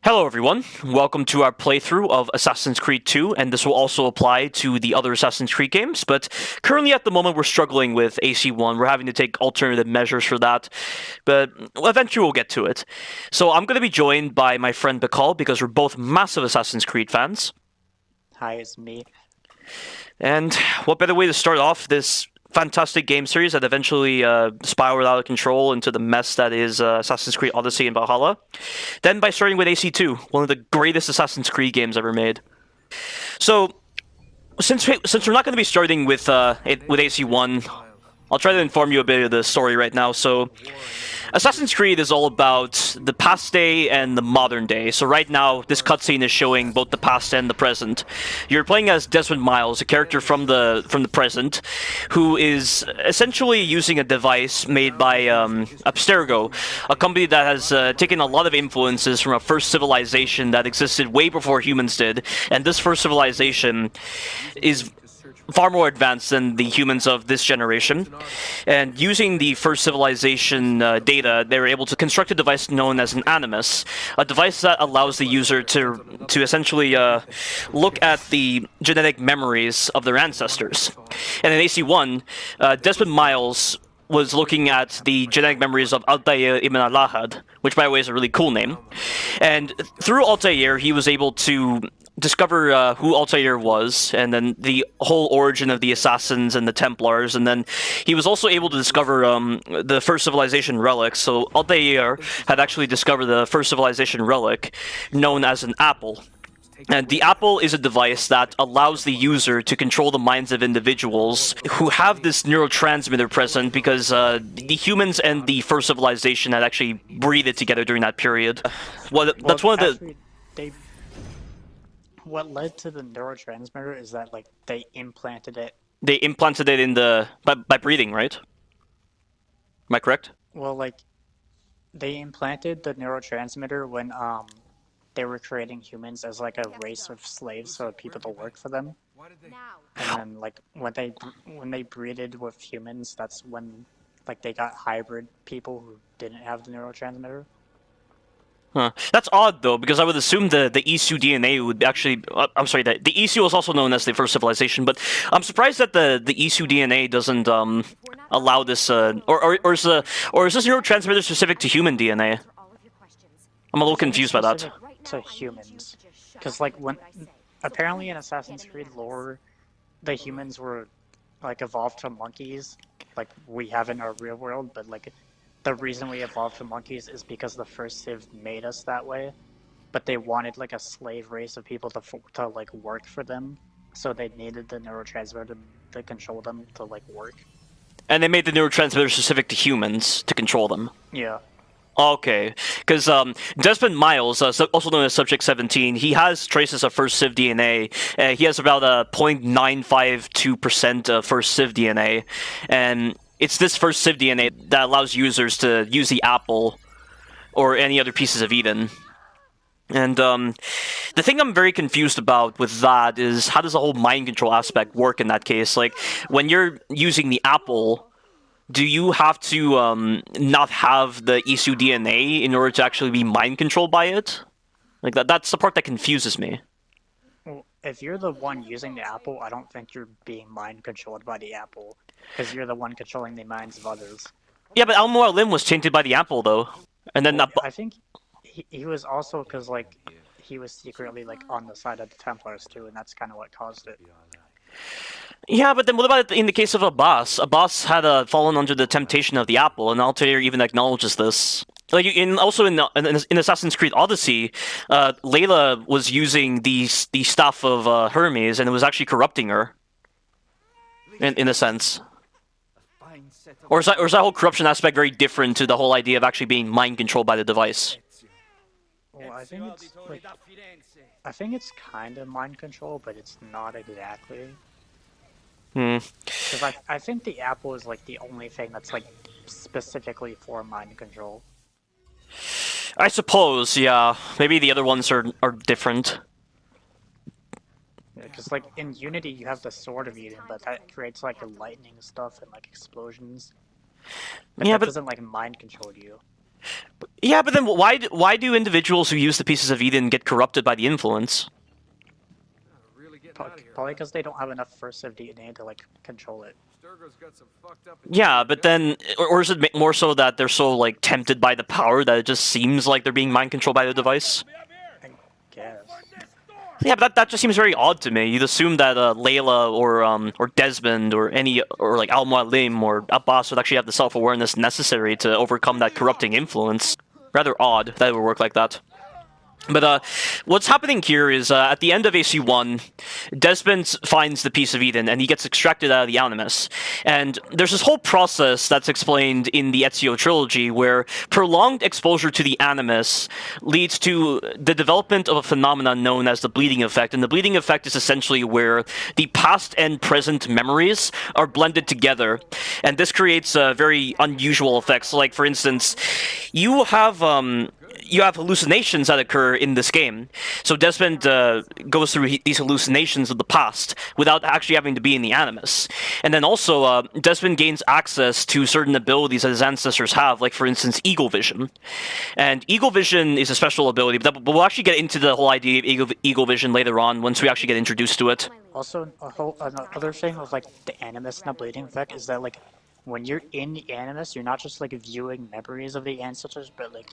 Hello everyone, welcome to our playthrough of Assassin's Creed 2, and this will also apply to the other Assassin's Creed games, but currently at the moment we're struggling with AC1, we're having to take alternative measures for that, but eventually we'll get to it. So I'm going to be joined by my friend Pcol, because we're both massive Assassin's Creed fans, Hi, it's me. and what better way to start off this fantastic game series that eventually spiraled out of control into the mess that is Assassin's Creed Odyssey and Valhalla. Then by starting with AC2, one of the greatest Assassin's Creed games ever made. So since we're not going to be starting with AC1, I'll try to inform you a bit of the story right now. So Assassin's Creed is all about the past day and the modern day. So right now, this cutscene is showing both the past and the present. You're playing as Desmond Miles, a character from the present, who is essentially using a device made by Abstergo, a company that has taken a lot of influences from a first civilization that existed way before humans did. And this first civilization is far more advanced than the humans of this generation. And using the first civilization data, they were able to construct a device known as an animus, a device that allows the user to essentially look at the genetic memories of their ancestors. And in AC1, Desmond Miles was looking at the genetic memories of Altair ibn al-Lahad, which by the way is a really cool name. And through Altair, he was able to discover who Altair was, and then the whole origin of the Assassins and the Templars, and then he was also able to discover the first civilization relic. So Altair had actually discovered the first civilization relic known as an apple. And the apple is a device that allows the user to control the minds of individuals who have this neurotransmitter present because the humans and the first civilization had actually breathed together during that period. That's one of the... They what led to the neurotransmitter is that they implanted it. They implanted it in the... by breathing, right? Am I correct? Well, they implanted the neurotransmitter when they were creating humans as a race of slaves for people to work for them. And then when they breeded with humans, that's when they got hybrid people who didn't have the neurotransmitter. Huh. That's odd, though, because I would assume the Isu DNA would actually... I'm sorry, the Isu was also known as the first civilization, but I'm surprised that the Isu DNA doesn't allow this... Or is this neurotransmitter specific to human DNA? I'm a little confused by that. To humans. Because, apparently in Assassin's Creed lore, the humans were, evolved to monkeys, like we have in our real world, but, the reason we evolved from monkeys is because the first Civ made us that way, but they wanted a slave race of people to work for them, so they needed the neurotransmitter to control them to work. And they made the neurotransmitter specific to humans to control them. Yeah. Okay, because Desmond Miles, also known as Subject 17, he has traces of first Civ DNA. He has about a 0.952% of first Civ DNA, and it's this first Civ DNA that allows users to use the apple or any other pieces of Eden. And the thing I'm very confused about with that is how does the whole mind control aspect work in that case? Like, when you're using the apple, do you have to not have the Isu DNA in order to actually be mind controlled by it? Like, that's the part that confuses me. Well, if you're the one using the apple, I don't think you're being mind controlled by the apple, because you're the one controlling the minds of others. Yeah, but Al-Mualim was tainted by the apple, though. And then I think he was also because he was secretly on the side of the Templars too, and that's kind of what caused it. Yeah, but then what about in the case of Abbas? Abbas had fallen under the temptation of the apple, and Altair even acknowledges this. Like, in Assassin's Creed Odyssey, Layla was using the stuff of Hermes, and it was actually corrupting her. In a sense. Or is that whole corruption aspect very different to the whole idea of actually being mind controlled by the device? Well, I think it's kind of mind control, but it's not exactly. Because I think the apple is the only thing that's specifically for mind control. I suppose, yeah. Maybe the other ones are different. Because in Unity you have the Sword of Eden, but that creates lightning stuff and explosions. But that doesn't mind control you. Yeah, but then why do individuals who use the pieces of Eden get corrupted by the influence? Probably because they don't have enough first of DNA to like control it. Yeah, but then, or is it more so that they're so like tempted by the power that it just seems like they're being mind controlled by the device? I guess. Yeah, but that just seems very odd to me. You'd assume that Layla or Desmond or like Al Mualim or Abbas would actually have the self awareness necessary to overcome that corrupting influence. Rather odd that it would work like that. But what's happening here is at the end of AC1, Desmond finds the piece of Eden and he gets extracted out of the Animus. And there's this whole process that's explained in the Ezio trilogy where prolonged exposure to the Animus leads to the development of a phenomenon known as the bleeding effect. And the bleeding effect is essentially where the past and present memories are blended together. And this creates very unusual effects. Like, for instance, you have hallucinations that occur in this game. So Desmond goes through these hallucinations of the past without actually having to be in the Animus. And then also, Desmond gains access to certain abilities that his ancestors have, like, for instance, Eagle Vision. And Eagle Vision is a special ability, but we'll actually get into the whole idea of Eagle Vision later on once we actually get introduced to it. Also, another thing with like the Animus and the bleeding effect is that like when you're in the Animus, you're not just like viewing memories of the ancestors, but like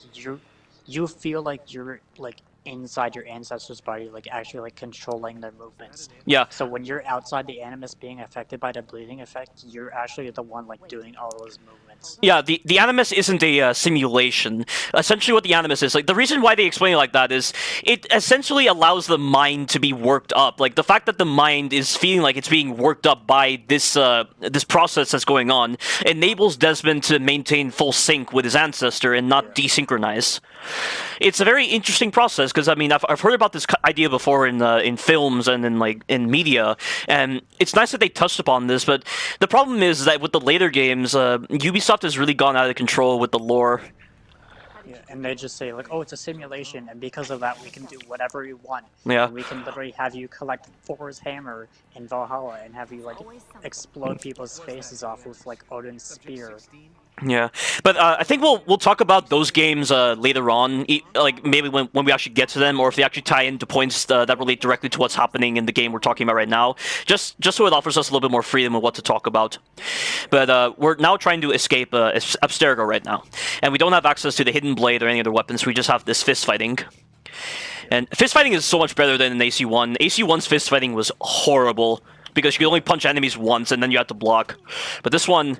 you feel like you're like inside your ancestors' body, like actually like controlling their movements. Yeah. So when you're outside the Animus being affected by the bleeding effect, you're actually the one like doing all those movements. Yeah, the Animus isn't a simulation. Essentially what the Animus is, like, the reason why they explain it like that is it essentially allows the mind to be worked up. Like, the fact that the mind is feeling like it's being worked up by this this process that's going on enables Desmond to maintain full sync with his ancestor and not desynchronize. It's a very interesting process because I mean I've heard about this idea before in films and in media, and it's nice that they touched upon this. But the problem is that with the later games, Ubisoft has really gone out of control with the lore. Yeah, and they just say like, oh, it's a simulation, and because of that, we can do whatever we want. Yeah. And we can literally have you collect Thor's hammer in Valhalla and have you like explode people's faces off with like Odin's spear. Yeah, but I think we'll talk about those games later on, like maybe when we actually get to them, or if they actually tie into points that relate directly to what's happening in the game we're talking about right now. Just so it offers us a little bit more freedom of what to talk about. But we're now trying to escape Abstergo right now, and we don't have access to the hidden blade or any other weapons. We just have this fist fighting. And fist fighting is so much better than in AC1. AC1's fist fighting was horrible because you could only punch enemies once and then you had to block. But this one,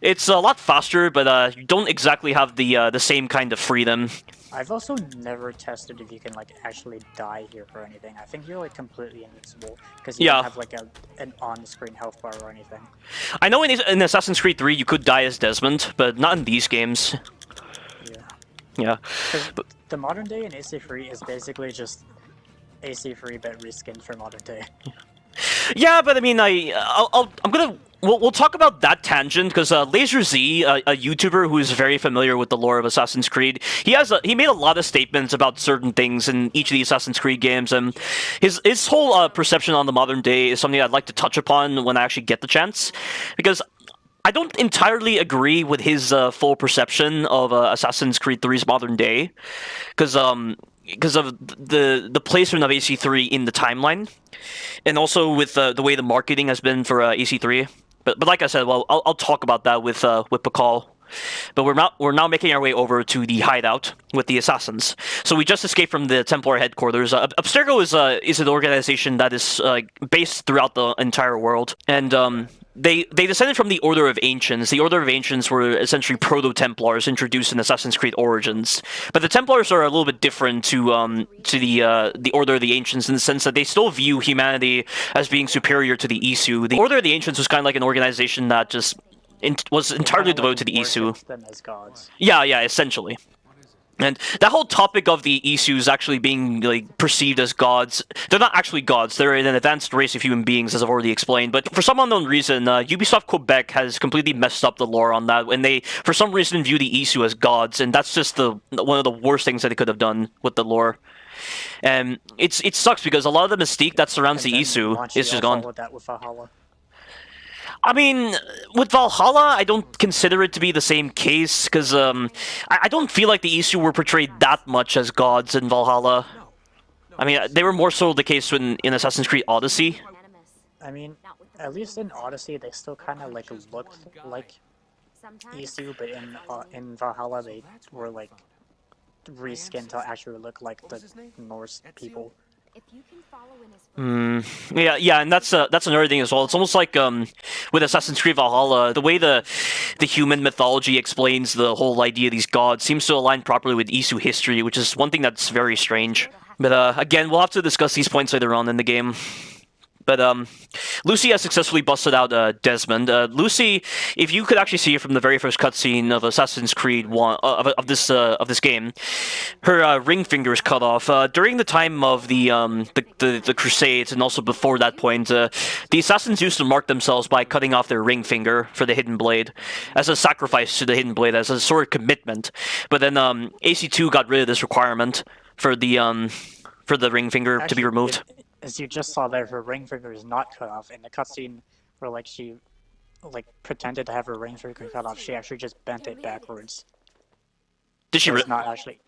it's a lot faster, but you don't exactly have the same kind of freedom. I've also never tested if you can like actually die here or anything. I think you're like completely invincible because you don't have like an on-screen health bar or anything. I know in Assassin's Creed 3 you could die as Desmond, but not in these games. Yeah. But the modern day in AC3 is basically just AC3 but reskinned for modern day. Yeah, but I mean, we'll talk about that tangent because Laser Z, a YouTuber who is very familiar with the lore of Assassin's Creed, he made a lot of statements about certain things in each of the Assassin's Creed games, and his whole perception on the modern day is something I'd like to touch upon when I actually get the chance, because I don't entirely agree with his full perception of Assassin's Creed 3's modern day, because of the placement of AC3 in the timeline, and also with the way the marketing has been for AC3. But like I said, well, I'll talk about that with Pcol. But we're now making our way over to the hideout with the assassins. So we just escaped from the Templar headquarters. Abstergo is an organization that is based throughout the entire world, and they descended from the Order of Ancients. The Order of Ancients were essentially proto-Templars introduced in Assassin's Creed Origins. But the Templars are a little bit different to the Order of the Ancients in the sense that they still view humanity as being superior to the Isu. The Order of the Ancients was kind of like an organization that just was entirely devoted to the Isu. Them as gods. Yeah, essentially. And that whole topic of the Isus actually being like perceived as gods, they're not actually gods. They're an advanced race of human beings, as I've already explained. But for some unknown reason, Ubisoft Quebec has completely messed up the lore on that, and they, for some reason, view the Isu as gods, and that's just one of the worst things that they could have done with the lore. And it sucks because a lot of the mystique that surrounds the Isu is just gone. That with Valhalla. I mean, with Valhalla, I don't consider it to be the same case, because I don't feel like the Isu were portrayed that much as gods in Valhalla. I mean, they were more so the case in Assassin's Creed Odyssey. I mean, at least in Odyssey, they still kind of like looked like Isu, but in Valhalla, they were like reskinned to actually look like the Norse people. Yeah, and that's another thing as well. It's almost like with Assassin's Creed Valhalla, the way the human mythology explains the whole idea of these gods seems to align properly with Isu history, which is one thing that's very strange. But again, we'll have to discuss these points later on in the game. But Lucy has successfully busted out Desmond. Lucy, if you could actually see her from the very first cutscene of Assassin's Creed 1 of this game, her ring finger is cut off during the time of the Crusades, and also before that point. The assassins used to mark themselves by cutting off their ring finger for the hidden blade, as a sacrifice to the hidden blade, as a sort of commitment. But then AC2 got rid of this requirement for the ring finger to be removed. As you just saw there, her ring finger is not cut off. In the cutscene where like she pretended to have her ring finger cut off, she actually just bent it backwards. Did she really? Not actually.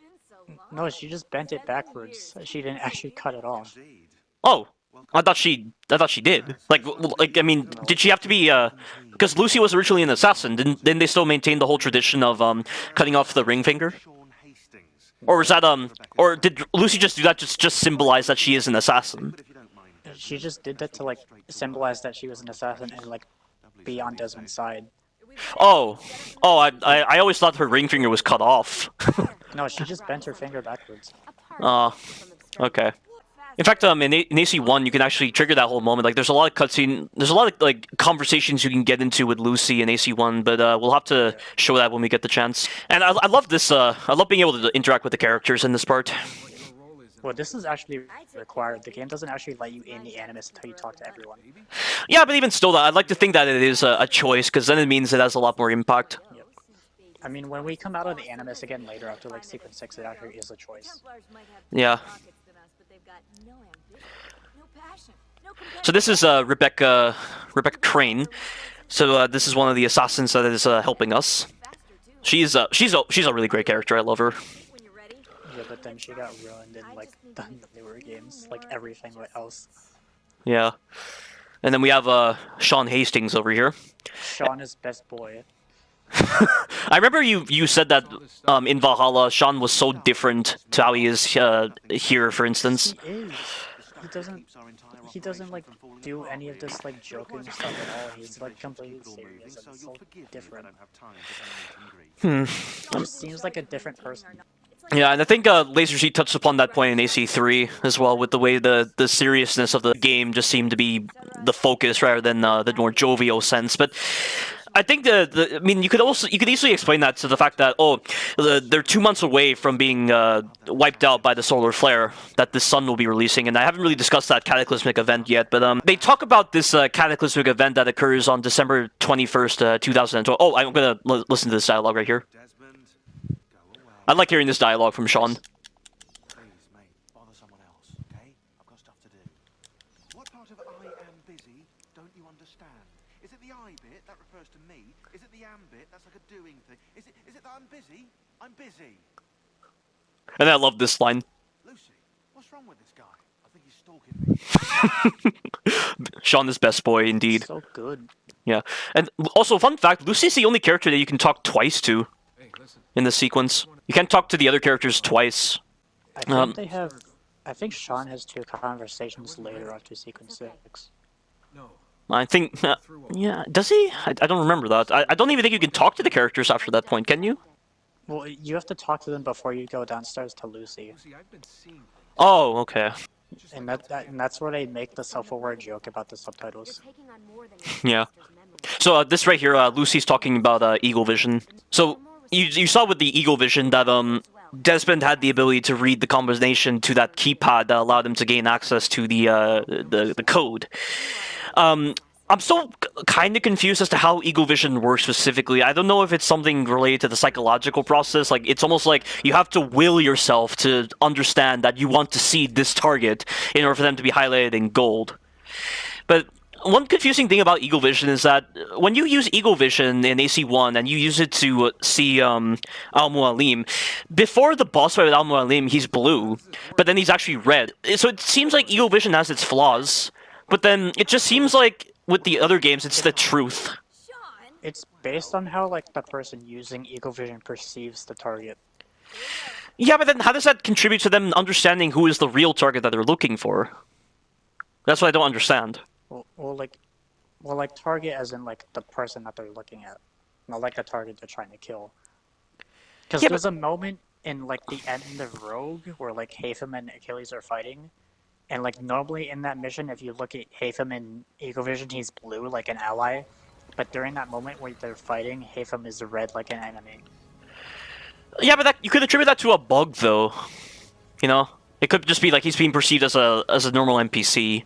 No, she just bent it backwards. She didn't actually cut it off. Oh, I thought she did. I mean, did she have to be? Because Lucy was originally an assassin. Didn't they still maintain the whole tradition of cutting off the ring finger? Or was that or did Lucy just do that just symbolize that she is an assassin? She just did that to like symbolize that she was an assassin and like be on Desmond's side. Oh, I always thought her ring finger was cut off. No, she just bent her finger backwards. Okay. In fact, in AC1, you can actually trigger that whole moment. Like, there's a lot of cutscene, there's a lot of like conversations you can get into with Lucy in AC1, but we'll have to show that when we get the chance. And I love this. I love being able to interact with the characters in this part. Well, this is actually required. The game doesn't actually let you in the Animus until you talk to everyone. Yeah, but even still, I'd like to think that it is a choice, because then it means it has a lot more impact. Yep. I mean, when we come out of the Animus again later after like Sequence 6, it actually is a choice. Yeah. So this is Rebecca Crane. So this is one of the assassins that is helping us. She's a really great character. I love her. Yeah, but then she got ruined in like the newer games, like everything else. Yeah. And then we have Sean Hastings over here. Sean is best boy. I remember you said that in Valhalla, Sean was so different to how he is here, for instance. He is. He doesn't like do any of this like joking stuff at all. He's like completely serious and so different. He just seems like a different person. Yeah, and I think LaserZ touched upon that point in AC3 as well, with the way the seriousness of the game just seemed to be the focus rather than the more jovial sense. But I think I mean, you could easily explain that to the fact that they're 2 months away from being wiped out by the solar flare that the sun will be releasing, and I haven't really discussed that cataclysmic event yet. But they talk about this cataclysmic event that occurs on December 21st, 2012. Oh, I'm gonna listen to this dialogue right here. I like hearing this dialogue from Sean. Please, mate, bother someone else, okay? I've got stuff to do. What part of I am busy don't you understand? Is it the I bit that refers to me? Is it the am bit that's like a doing thing? Is it that I'm busy? I'm busy. And I love this line. Lucy, what's wrong with this guy? I think he's stalking me. Sean is best boy indeed. So good. Yeah, and also fun fact: Lucy's the only character that you can talk twice to in this sequence. You can't talk to the other characters twice. I think they have. I think Sean has 2 conversations later after Sequence 6. I think, yeah, does he? I don't remember that. I don't even think you can talk to the characters after that point, can you? Well, you have to talk to them before you go downstairs to Lucy. Oh, okay. And that's where they make the self-aware joke about the subtitles. Yeah. So this right here, Lucy's talking about Eagle Vision. So you saw with the Eagle Vision that Desmond had the ability to read the combination to that keypad that allowed him to gain access to the code. I'm still kind of confused as to how Eagle Vision works specifically. I don't know if it's something related to the psychological process. Like, it's almost like you have to will yourself to understand that you want to see this target in order for them to be highlighted in gold. But one confusing thing about Eagle Vision is that when you use Eagle Vision in AC1 and you use it to see Al Mualim, before the boss fight with Al Mualim, he's blue, but then he's actually red. So it seems like Eagle Vision has its flaws, but then it just seems like with the other games, it's the truth. It's based on how like the person using Eagle Vision perceives the target. Yeah, but then how does that contribute to them understanding who is the real target that they're looking for? That's what I don't understand. Well, like target as in like the person that they're looking at, not like the target they're trying to kill. Because Yeah, there's a moment in like the end of Rogue where like Haytham and Achilles are fighting, and like normally in that mission, if you look at Haytham in Eagle Vision, he's blue like an ally, but during that moment where they're fighting, Haytham is red like an enemy. Yeah, but that, you could attribute that to a bug, though. You know, it could just be like he's being perceived as a normal NPC.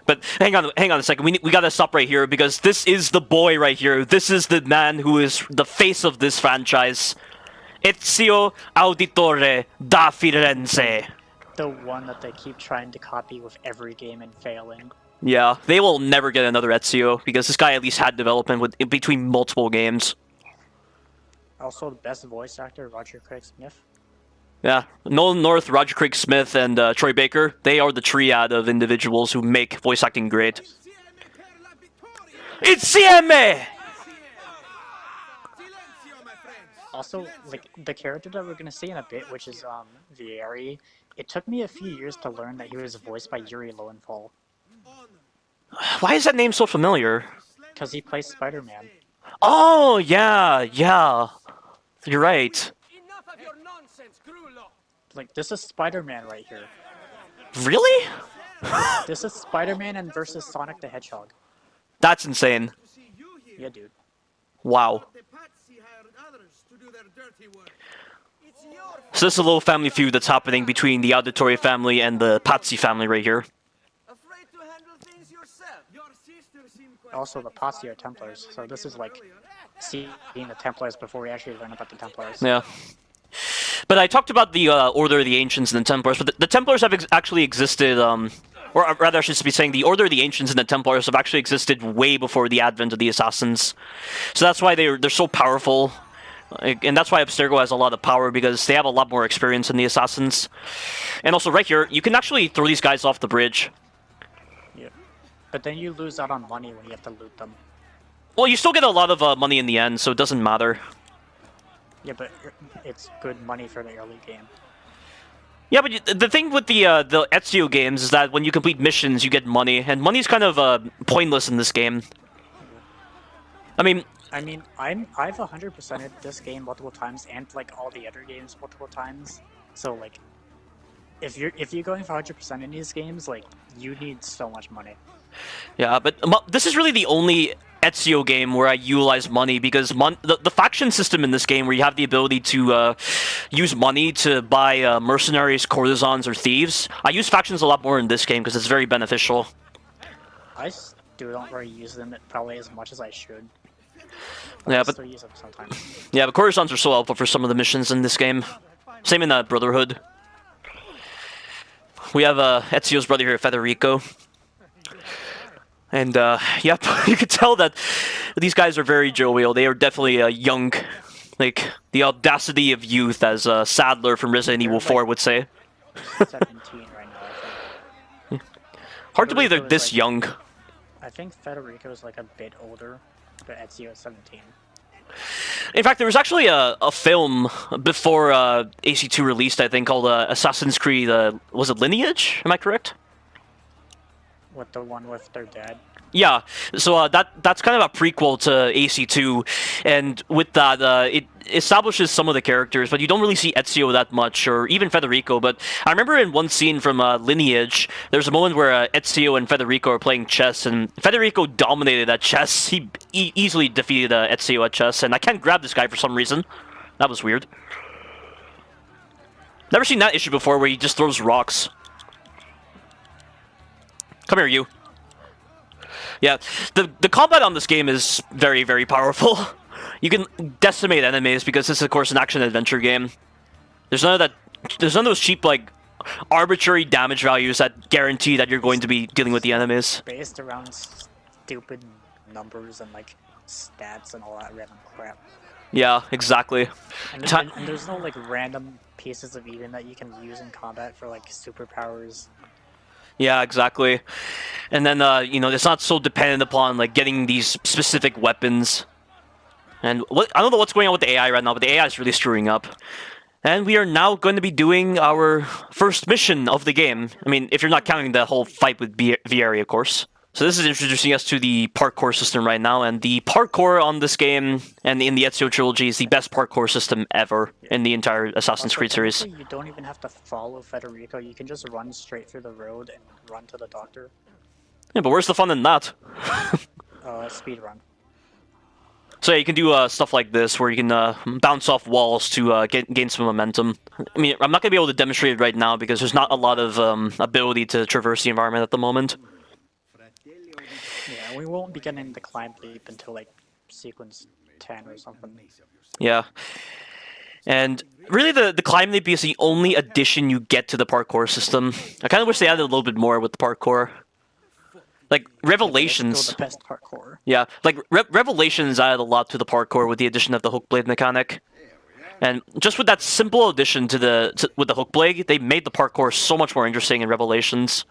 But hang on a second. We gotta stop right here because this is the boy right here. This is the man who is the face of this franchise. Ezio Auditore da Firenze. The one that they keep trying to copy with every game and failing. Yeah, they will never get another Ezio because this guy at least had development in between multiple games. Also, the best voice actor, Roger Craig Smith. Yeah, Nolan North, Roger Craig Smith, and Troy Baker, they are the triad of individuals who make voice acting great. Insieme! Also, like, the character that we're gonna see in a bit, which is, Vieri, it took me a few years to learn that he was voiced by Yuri Lowenthal. Why is that name so familiar? Because he plays Spider-Man. Oh, yeah. You're right. Like, this is Spider-Man right here. Really? This is Spider-Man and versus Sonic the Hedgehog. That's insane. Yeah, dude. Wow. So this is a little family feud that's happening between the Auditore family and the Pazzi family right here. Also, the Pazzi are Templars, so this is like seeing the Templars before we actually learn about the Templars. Yeah. But I talked about the Order of the Ancients and the Templars, but the Templars have actually existed, or rather I should be saying the Order of the Ancients and the Templars have actually existed way before the advent of the Assassins. So that's why they're so powerful. And that's why Abstergo has a lot of power, because they have a lot more experience than the Assassins. And also right here, you can actually throw these guys off the bridge. Yeah. But then you lose out on money when you have to loot them. Well, you still get a lot of money in the end, so it doesn't matter. Yeah, but it's good money for the early game. Yeah, but the thing with the Ezio games is that when you complete missions, you get money, and money's kind of pointless in this game. I mean, I've 100%ed this game multiple times, and like all the other games multiple times. So like, if you're going for 100% in these games, like you need so much money. Yeah, but this is really the only Ezio game where I utilize money, because the faction system in this game, where you have the ability to use money to buy mercenaries, courtesans, or thieves, I use factions a lot more in this game because it's very beneficial. I still don't really use them probably as much as I should. Yeah, I but still use them sometimes. yeah, but courtesans are so helpful for some of the missions in this game. Same in Brotherhood. We have Ezio's brother here, Federico. And, yep, you can tell that these guys are very jovial. They are definitely young. Like, the audacity of youth, as Sadler from Resident Evil 4 would say. 17 right now, I think. Hard to believe they're Federico is this like- young. I think Federico is like a bit older, but Ezio is 17. In fact, there was actually a film before AC2 released, I think, called Assassin's Creed, was it Lineage? Am I correct? What, the one with their dad? Yeah, so that's kind of a prequel to AC2, and with that, it establishes some of the characters, but you don't really see Ezio that much, or even Federico. But I remember in one scene from Lineage, there's a moment where Ezio and Federico are playing chess, and Federico dominated at chess. He easily defeated Ezio at chess, and I can't grab this guy for some reason. That was weird. Never seen that issue before, where he just throws rocks. Come here, you. Yeah, the combat on this game is very, very powerful. You can decimate enemies because this is, of course, an action-adventure game. There's none of those cheap, like, arbitrary damage values that guarantee that you're going to be dealing with the enemies. Based around stupid numbers and like stats and all that random crap. Yeah, exactly. And there's no like random pieces of Eden that you can use in combat for like superpowers. Yeah, exactly. And then you know, it's not so dependent upon like getting these specific weapons. And I don't know what's going on with the AI right now, but the AI is really screwing up. And we are now going to be doing our first mission of the game. I mean, if you're not counting the whole fight with Vieri, of course. So this is introducing us to the parkour system right now, and the parkour on this game and in the Ezio trilogy is the best parkour system ever in the entire Assassin's Creed series. You don't even have to follow Federico, you can just run straight through the road and run to the doctor. Yeah, but where's the fun in that? Speed run. So yeah, you can do stuff like this, where you can bounce off walls to gain some momentum. I mean, I'm not going to be able to demonstrate it right now because there's not a lot of ability to traverse the environment at the moment. Yeah, we won't be getting the climb leap until like sequence 10 or something. Yeah. And really the climb leap is the only addition you get to the parkour system. I kind of wish they added a little bit more with the parkour. Like, Revelations... It's still the best parkour. Yeah, like, Revelations added a lot to the parkour with the addition of the hook blade mechanic. And just with that simple addition with the hook blade, they made the parkour so much more interesting in Revelations.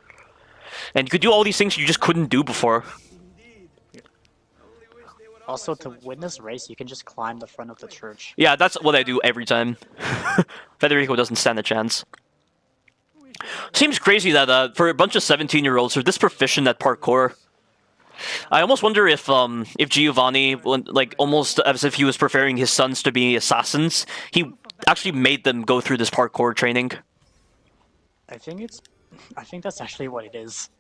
And you could do all these things you just couldn't do before. Also, to win this race, you can just climb the front of the church. Yeah, that's what I do every time. Federico doesn't stand a chance. Seems crazy that for a bunch of 17-year-olds, they're this proficient at parkour. I almost wonder if Giovanni, like almost as if he was preparing his sons to be assassins, he actually made them go through this parkour training. I think that's actually what it is.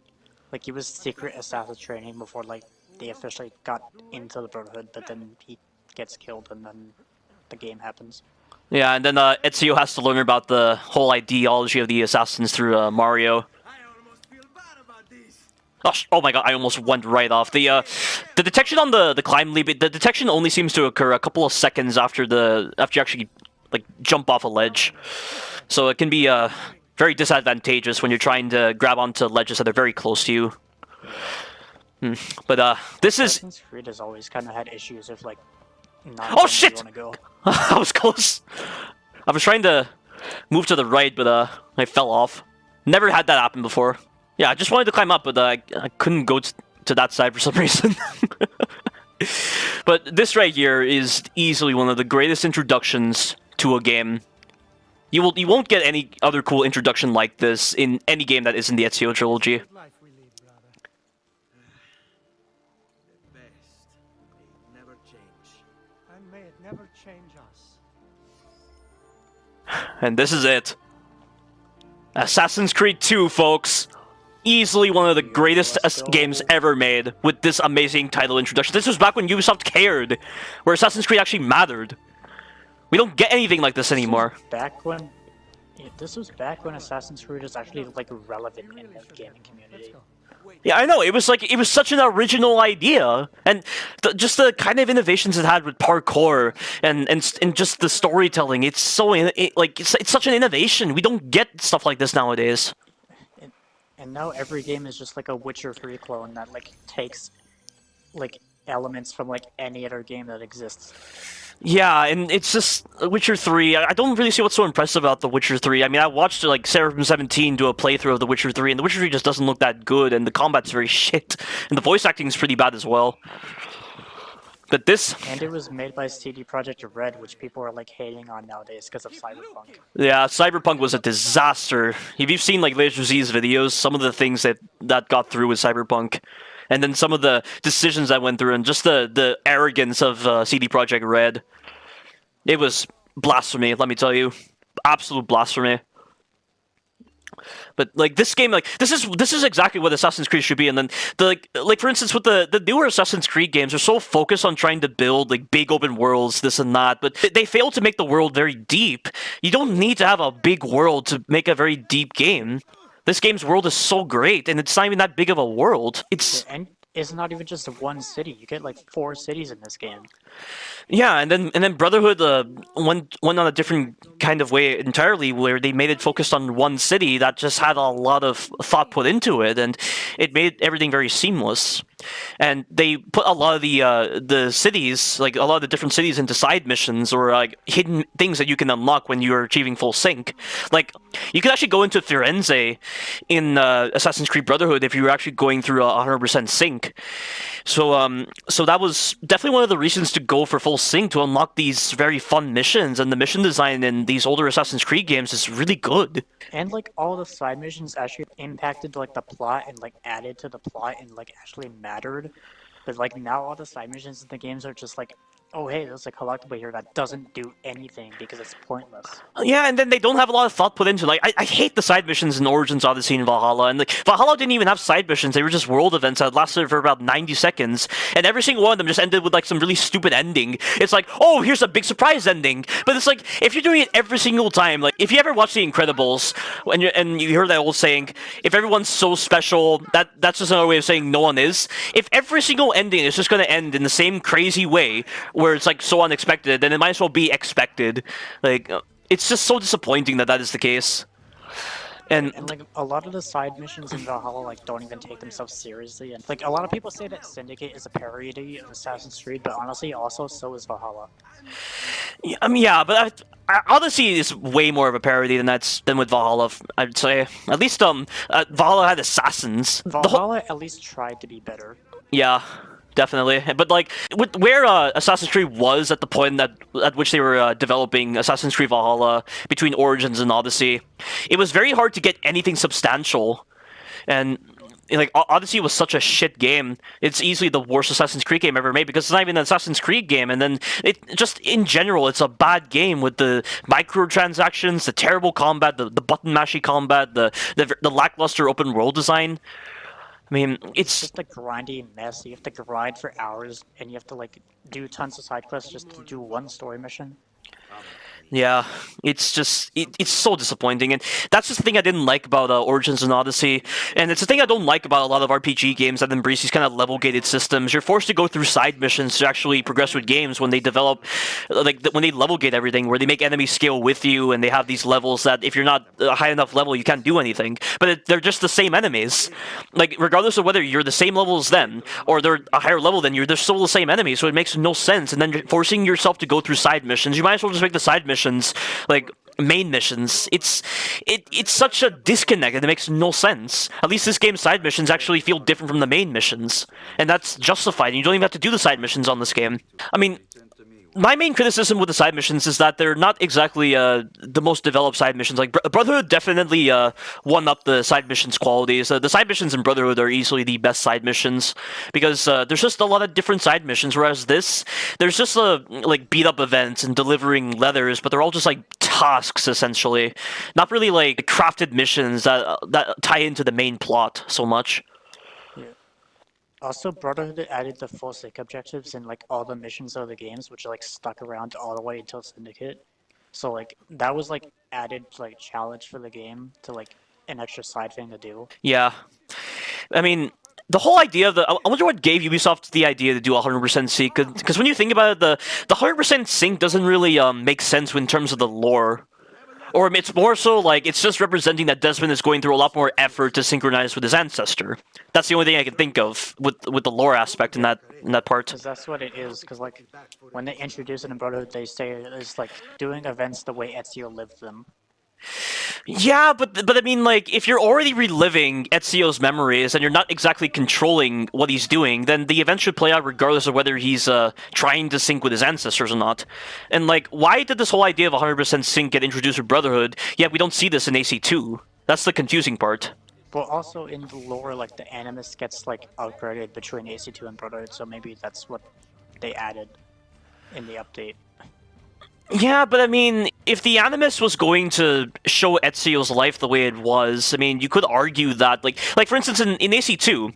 Like, he was secret assassin training before like they officially got into the Brotherhood, but then he gets killed and then the game happens. Yeah, and then Ezio has to learn about the whole ideology of the assassins through Mario. Oh my god, I almost went right off. The detection on the climb leap, the detection only seems to occur a couple of seconds after you actually like jump off a ledge. So it can be very disadvantageous when you're trying to grab onto ledges that are very close to you. But this is... Assassin's Creed has always kind of had issues of like not oh shit! Where you wanna go. I was close. I was trying to move to the right, but I fell off. Never had that happen before. Yeah, I just wanted to climb up, but I couldn't go to that side for some reason. But this right here is easily one of the greatest introductions to a game. You won't get any other cool introduction like this in any game that isn't the Ezio trilogy. Never change us. And this is it. Assassin's Creed 2, folks. Easily one of the greatest games ever made with this amazing title introduction. This was back when Ubisoft cared, where Assassin's Creed actually mattered. We don't get anything like this anymore. This was back when Assassin's Creed was actually like relevant in the gaming community. Yeah, I know. It was such an original idea, and just the kind of innovations it had with parkour and just the storytelling. It's so it's such an innovation. We don't get stuff like this nowadays. And now every game is just like a Witcher 3 clone that like takes like elements from like any other game that exists. Yeah, and it's just Witcher 3. I don't really see what's so impressive about The Witcher 3. I mean, I watched like Seraphim17 do a playthrough of The Witcher 3, and The Witcher 3 just doesn't look that good, and the combat's very shit, and the voice acting is pretty bad as well. But this... And it was made by CD Projekt Red, which people are like hating on nowadays because of Cyberpunk. Yeah, Cyberpunk was a disaster. If you've seen like Laser Z's videos, some of the things that got through with Cyberpunk, and then some of the decisions that went through, and just the arrogance of CD Projekt Red. It was blasphemy, let me tell you. Absolute blasphemy. But like this game, like this is exactly what Assassin's Creed should be. And then like for instance, with the newer Assassin's Creed games, they're so focused on trying to build like big open worlds, this and that, but they fail to make the world very deep. You don't need to have a big world to make a very deep game. This game's world is so great, and it's not even that big of a world. It's it's not even just one city. You get like 4 cities in this game. Yeah, and then Brotherhood went on a different kind of way entirely, where they made it focused on one city that just had a lot of thought put into it, and it made everything very seamless. And they put a lot of the cities, like a lot of the different cities, into side missions or like hidden things that you can unlock when you're achieving full sync. Like you could actually go into Firenze in Assassin's Creed Brotherhood if you were actually going through 100% sync. So that was definitely one of the reasons to go for full sync, to unlock these very fun missions, and the mission design in these older Assassin's Creed games is really good. And like all the side missions actually impacted like the plot and like added to the plot and like actually mattered. But like now all the side missions in the games are just like, oh hey, there's a collectible here that doesn't do anything because it's pointless. Yeah, and then they don't have a lot of thought put into it. Like I hate the side missions in Origins, Odyssey, and Valhalla. And like Valhalla didn't even have side missions; they were just world events that lasted for about 90 seconds, and every single one of them just ended with like some really stupid ending. It's like, oh, here's a big surprise ending. But it's like if you're doing it every single time, like if you ever watch The Incredibles, and you hear that old saying, if everyone's so special, that's just another way of saying no one is. If every single ending is just going to end in the same crazy way, where it's like so unexpected, then it might as well be expected. Like it's just so disappointing that is the case. And like a lot of the side missions in Valhalla like don't even take themselves seriously, and like a lot of people say that Syndicate is a parody of Assassin's Creed, but honestly, also so is Valhalla. I mean, yeah, but Odyssey is way more of a parody than with Valhalla. I'd say at least Valhalla had assassins. Valhalla at least tried to be better. Yeah. Definitely, but like with where Assassin's Creed was at the point at which they were developing Assassin's Creed Valhalla between Origins and Odyssey, it was very hard to get anything substantial, and like Odyssey was such a shit game. It's easily the worst Assassin's Creed game ever made because it's not even an Assassin's Creed game, and then it just in general it's a bad game with the microtransactions, the terrible combat, the button mashy combat, the lackluster open world design. I mean, it's just a grindy mess. You have to grind for hours, and you have to like do tons of side quests just to do one story mission. Yeah, it's just it's so disappointing, and that's just the thing I didn't like about Origins and Odyssey, and it's the thing I don't like about a lot of RPG games that embrace these kind of level-gated systems. You're forced to go through side missions to actually progress with games when they develop, like when they level-gate everything, where they make enemies scale with you, and they have these levels that if you're not a high enough level, you can't do anything. But they're just the same enemies, like regardless of whether you're the same level as them or they're a higher level than you, they're still the same enemies, so it makes no sense. And then you're forcing yourself to go through side missions. You might as well just make the side missions like main missions. It's such a disconnect and it makes no sense. At least this game's side missions actually feel different from the main missions, and that's justified. You don't even have to do the side missions on this game. I mean, my main criticism with the side missions is that they're not exactly the most developed side missions. Like Brotherhood definitely won up the side missions qualities. The side missions in Brotherhood are easily the best side missions because there's just a lot of different side missions. Whereas there's just like beat up events and delivering leathers, but they're all just like tasks essentially, not really like crafted missions that tie into the main plot so much. Also, Brotherhood added the full sync objectives in like all the missions of the games, which like stuck around all the way until Syndicate. So like that was like added like challenge for the game to like an extra side thing to do. Yeah, I mean, the whole idea of I wonder what gave Ubisoft the idea to do 100% sync, because when you think about it, the 100% sync doesn't really make sense in terms of the lore. Or it's more so like it's just representing that Desmond is going through a lot more effort to synchronize with his ancestor. That's the only thing I can think of with the lore aspect in that part. Because that's what it is. Because like when they introduce it in Brotherhood, they say it's like doing events the way Ezio lived them. Yeah, but I mean, like, if you're already reliving Ezio's memories and you're not exactly controlling what he's doing, then the event should play out regardless of whether he's trying to sync with his ancestors or not. And, like, why did this whole idea of 100% sync get introduced with Brotherhood, yet we don't see this in AC2? That's the confusing part. Well, also in the lore, like, the Animus gets, like, upgraded between AC2 and Brotherhood, so maybe that's what they added in the update. Yeah, but I mean, if the Animus was going to show Ezio's life the way it was, I mean, you could argue that, like for instance, in AC2,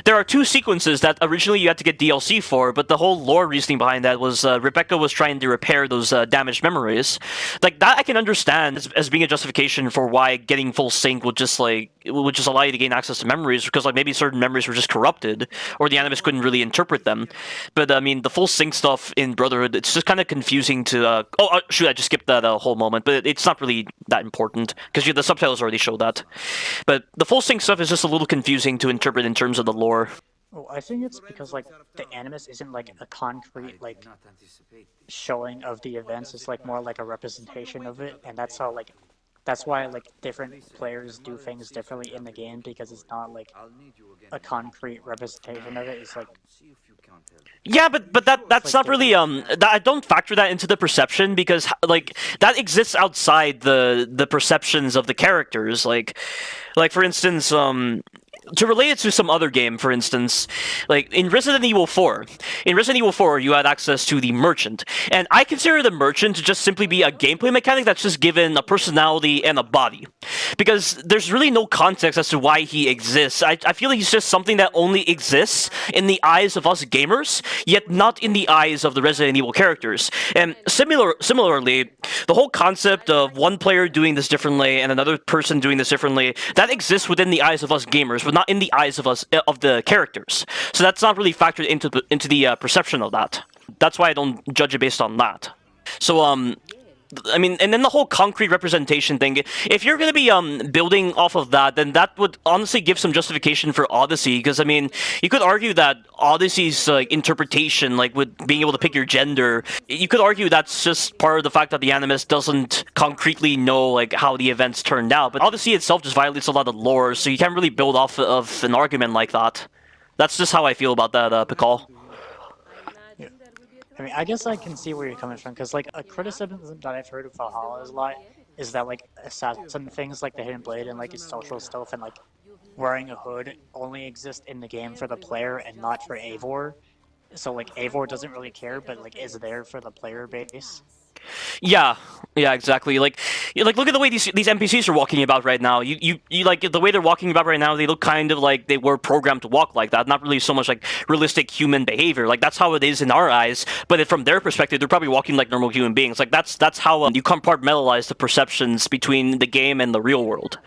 there are two sequences that originally you had to get DLC for, but the whole lore reasoning behind that was Rebecca was trying to repair those damaged memories. Like that, I can understand as being a justification for why getting full sync would just allow you to gain access to memories, because like maybe certain memories were just corrupted, or the Animus couldn't really interpret them. But I mean, the full sync stuff in Brotherhood, it's just kind of confusing to. Shoot, I just skipped that whole moment, but it's not really that important because the subtitles already show that. But the full sync stuff is just a little confusing to interpret in terms of the lore. Well, I think it's because like the Animus isn't like a concrete like showing of the events. It's like more like a representation of it, and that's how like that's why like different players do things differently in the game, because it's not like a concrete representation of it. It's like Yeah, but that's like not really I don't factor that into the perception because like that exists outside the perceptions of the characters. Like for instance, to relate it to some other game, for instance, like in Resident Evil 4. In Resident Evil 4, you had access to the Merchant, and I consider the Merchant to just simply be a gameplay mechanic that's just given a personality and a body, because there's really no context as to why he exists. I feel like he's just something that only exists in the eyes of us gamers, yet not in the eyes of the Resident Evil characters. And similarly, the whole concept of one player doing this differently and another person doing this differently, that exists within the eyes of us gamers, but not in the eyes of us of the characters. So that's not really factored into the perception of that. That's why I don't judge it based on that. So I mean, and then the whole concrete representation thing. If you're going to be building off of that, then that would honestly give some justification for Odyssey. Because I mean, you could argue that Odyssey's interpretation, like with being able to pick your gender, you could argue that's just part of the fact that the Animus doesn't concretely know like how the events turned out. But Odyssey itself just violates a lot of lore, so you can't really build off of an argument like that. That's just how I feel about that, Pcol. I mean, I guess I can see where you're coming from, because like a criticism that I've heard of Valhalla is a lot is that like assassin things like the Hidden Blade and like its social stuff and like wearing a hood only exist in the game for the player and not for Eivor. So like Eivor doesn't really care, but like is there for the player base. Yeah, yeah, exactly. Like look at the way these NPCs are walking about right now. You like the way they're walking about right now. They look kind of like they were programmed to walk like that. Not really so much like realistic human behavior. Like that's how it is in our eyes. But from their perspective, they're probably walking like normal human beings. Like that's how you compartmentalize the perceptions between the game and the real world.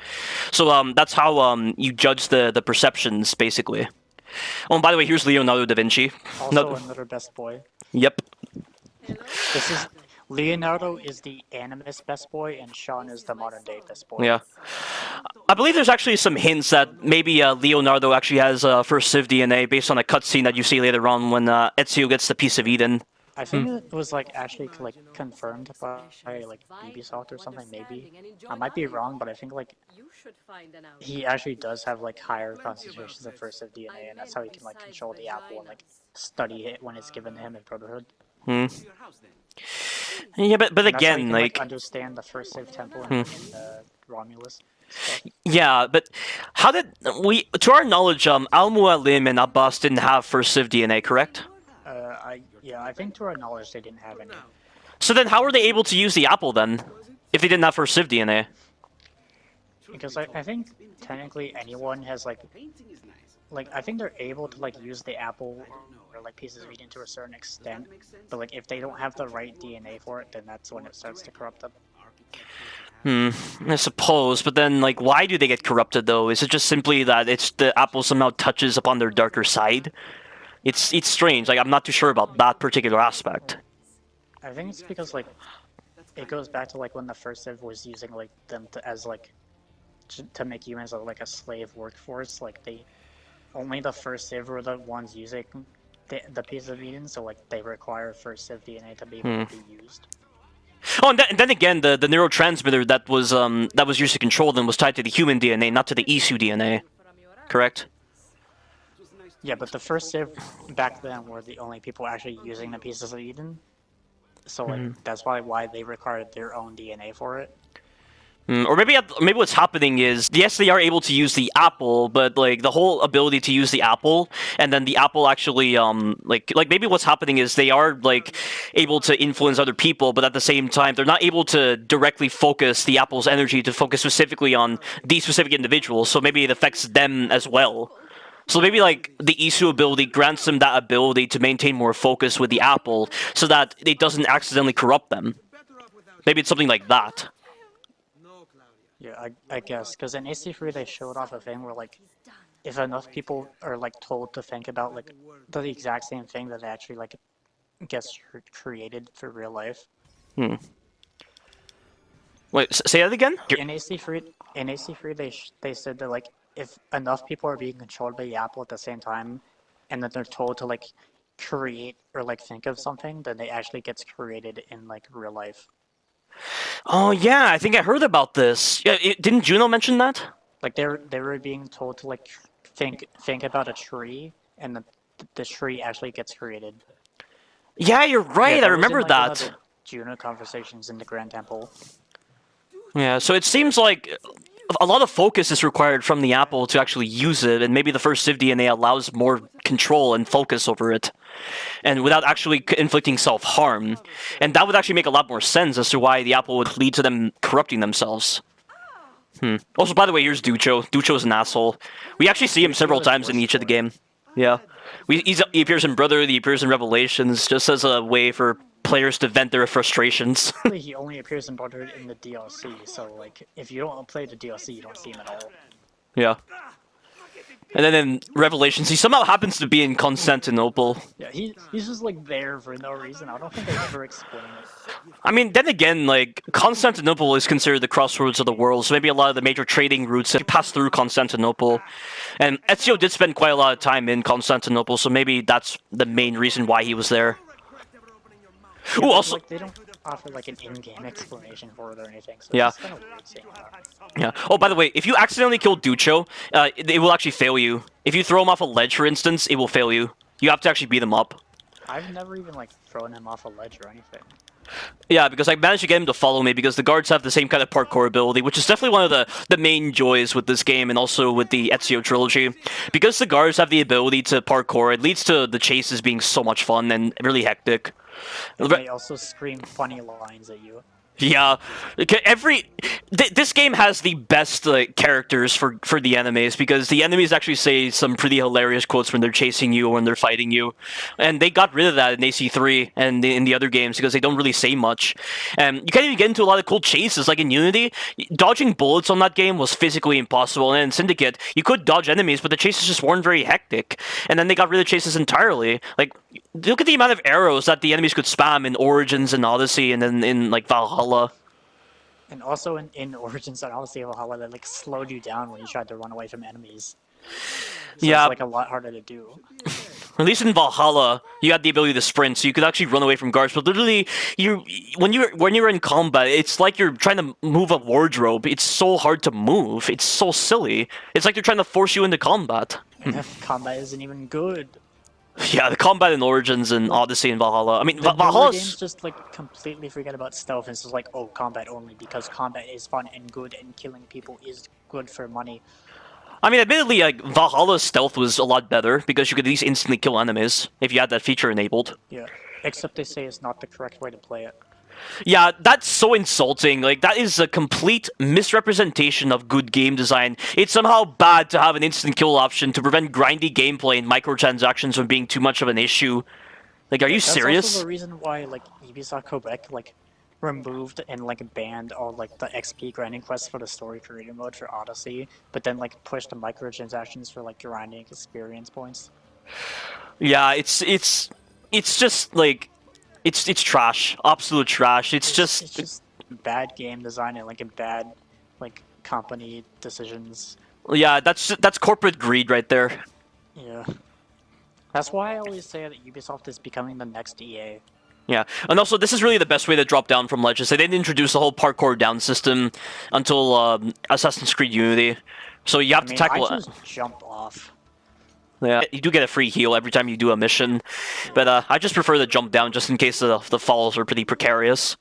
So that's how you judge the perceptions basically. Oh, and by the way, here's Leonardo da Vinci. Also another best boy. Yep. This is Leonardo is the Animus best boy, and Sean is the modern day best boy. Yeah. I believe there's actually some hints that maybe Leonardo actually has first Civ DNA based on a cutscene that you see later on when Ezio gets the piece of Eden. I think it was like actually like confirmed by like Ubisoft or something. Maybe I might be wrong, but I think like he actually does have like higher concentrations of first Civ DNA, and that's how he can like control the apple and like study it when it's given to him in Brotherhood. Yeah, but And again, can, like understand the first Civ temple and Romulus. Stuff. Yeah, but how did we? To our knowledge, Al Mualim and Abbas didn't have first Civ DNA, correct? I think to our knowledge they didn't have any. So then, how were they able to use the apple then, if they didn't have first Civ DNA? Because I think technically anyone has like I think they're able to like use the apple or like pieces of Eden to a certain extent, but like if they don't have the right DNA for it, then that's when it starts to corrupt them. I suppose, but then, like, why do they get corrupted, though? Is it just simply that it's the apple somehow touches upon their darker side? It's strange. Like, I'm not too sure about that particular aspect. I think it's because, like, it goes back to, like, when the first Civ was using, like, them as, like, to make humans, like, a slave workforce. Like, only the first Civ were the ones using the piece of Eden, so, like, they require first Civ DNA to be able to be used. Oh, and then again, the neurotransmitter that was used to control them was tied to the human DNA, not to the Isu DNA. Correct? Yeah, but the first Civ back then were the only people actually using the pieces of Eden. So like that's why they required their own DNA for it. Or maybe what's happening is, yes, they are able to use the apple, but like the whole ability to use the apple, and then the apple actually like maybe what's happening is they are like able to influence other people, but at the same time they're not able to directly focus the apple's energy to focus specifically on these specific individuals. So maybe it affects them as well. So maybe like the Isu ability grants them that ability to maintain more focus with the apple, so that it doesn't accidentally corrupt them. Maybe it's something like that. Yeah, I guess, because in AC3 they showed off a thing where, like, if enough people are, like, told to think about, like, the exact same thing, that it actually, like, gets created for real life. Wait, say that again? In AC3 they said that, like, if enough people are being controlled by the apple at the same time, and that they're told to, like, create or, like, think of something, then it actually gets created in, like, real life. Oh yeah, I think I heard about this. Yeah, didn't Juno mention that? Like they were being told to like think about a tree, and the tree actually gets created. Yeah, you're right. Yeah, I remember was in, like, that. one of the Juno conversations in the Grand Temple. Yeah, so it seems like a lot of focus is required from the apple to actually use it, and maybe the first Civ DNA allows more control and focus over it, and without actually inflicting self-harm. And that would actually make a lot more sense as to why the apple would lead to them corrupting themselves. Also, by the way, here's Ducho. Ducho's an asshole. We actually see him several times in each of the game. Yeah. He appears in Brother, he appears in Revelations, just as a way for players to vent their frustrations. He only appears in Brotherhood in the DLC, so like if you don't play the DLC, you don't see him at all. Yeah. And then in Revelations, he somehow happens to be in Constantinople. Yeah, he's just like there for no reason. I don't think they ever explain it. I mean, then again, like, Constantinople is considered the crossroads of the world, so maybe a lot of the major trading routes pass through Constantinople. And Ezio did spend quite a lot of time in Constantinople, so maybe that's the main reason why he was there. Yeah, Ooh, also... like, they don't offer like an in-game explanation for it or anything, so yeah. it's kind of weird seeing that. Yeah. Oh, by the way, if you accidentally kill Ducho, it will actually fail you. If you throw him off a ledge, for instance, it will fail you. You have to actually beat him up. I've never even like thrown him off a ledge or anything. Yeah, because I managed to get him to follow me, because the guards have the same kind of parkour ability, which is definitely one of the main joys with this game, and also with the Ezio trilogy. Because the guards have the ability to parkour, it leads to the chases being so much fun and really hectic. And they also scream funny lines at you. Yeah, this game has the best characters for the enemies, because the enemies actually say some pretty hilarious quotes when they're chasing you or when they're fighting you, and they got rid of that in AC3 and in the other games because they don't really say much. You can't even get into a lot of cool chases, like in Unity. Dodging bullets on that game was physically impossible, and in Syndicate you could dodge enemies, but the chases just weren't very hectic. And then they got rid of chases entirely. Like, look at the amount of arrows that the enemies could spam in Origins and Odyssey, and then in like Valhalla. And also in Origins and Odyssey of Valhalla, that like slowed you down when you tried to run away from enemies. So yeah, it's like a lot harder to do. At least in Valhalla, you had the ability to sprint, so you could actually run away from guards. But literally, when you're in combat, it's like you're trying to move a wardrobe. It's so hard to move. It's so silly. It's like they're trying to force you into combat. Combat isn't even good. Yeah, the combat in Origins and Odyssey and Valhalla. I mean, The Valhalla's... games just like completely forget about stealth and it's just like, oh, combat only, because combat is fun and good and killing people is good for money. I mean, admittedly, like, Valhalla's stealth was a lot better because you could at least instantly kill enemies if you had that feature enabled. Yeah, except they say it's not the correct way to play it. Yeah, that's so insulting. Like, that is a complete misrepresentation of good game design. It's somehow bad to have an instant kill option to prevent grindy gameplay and microtransactions from being too much of an issue. Like, are you serious? That's also the reason why, like, Ubisoft Quebec, like, removed and, like, banned all, like, the XP grinding quests for the story creator mode for Odyssey, but then, like, pushed the microtransactions for, like, grinding experience points. Yeah, it's just, like... It's trash. Absolute trash. It's just bad game design and like bad like company decisions. Yeah, that's corporate greed right there. Yeah. That's why I always say that Ubisoft is becoming the next EA. Yeah, and also this is really the best way to drop down from ledges. They didn't introduce the whole parkour down system until Assassin's Creed Unity, so you have to tackle. I just jump off. Yeah, you do get a free heal every time you do a mission, but I just prefer to jump down just in case the falls are pretty precarious.